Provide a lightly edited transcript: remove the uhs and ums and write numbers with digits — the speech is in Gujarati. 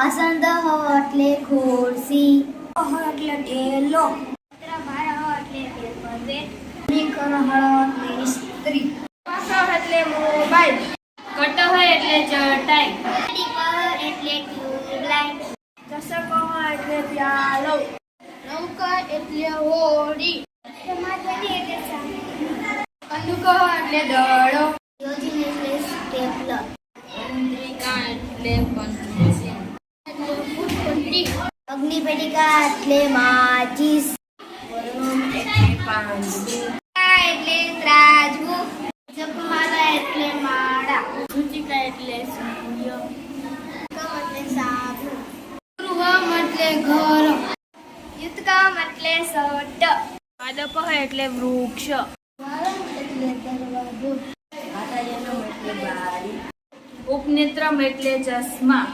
આસંદ હ એટલે ખુરશી, હ એટલે ઢેલો, ભાર હ એટલે પેપર, નિકર હળ એટલે સ્ત્રી, પાસ એટલે મોબાઈલ, કટ એટલે ચટાઈ, પર એટલે ટ્યુબલાઇટ, ચષક એટલે પ્યાલો, નૌકા એટલે હોડી, ટમાટરની એટલે કંદુક એટલે દડો, યોજન એટલે સ્ટેપલર, ચંદ્રિકા એટલે પંચી, અગ્નિપેટિકા એટલે માચીસ, વરુણ એટલે પાંદડું, એટલે ત્રાજવું, જપમાલા એટલે માળા, સૂચિકા એટલે સૂર્ય, એટલે સાબુ, ગૃહમ એટલે ઘર, યુતકમ એટલે સટ, પાદપ એટલે વૃક્ષ, દ્વારમ એટલે દરવાજો, વાતાયનમ એટલે બારી, ઉપનેત્રમ એટલે ચશ્મા,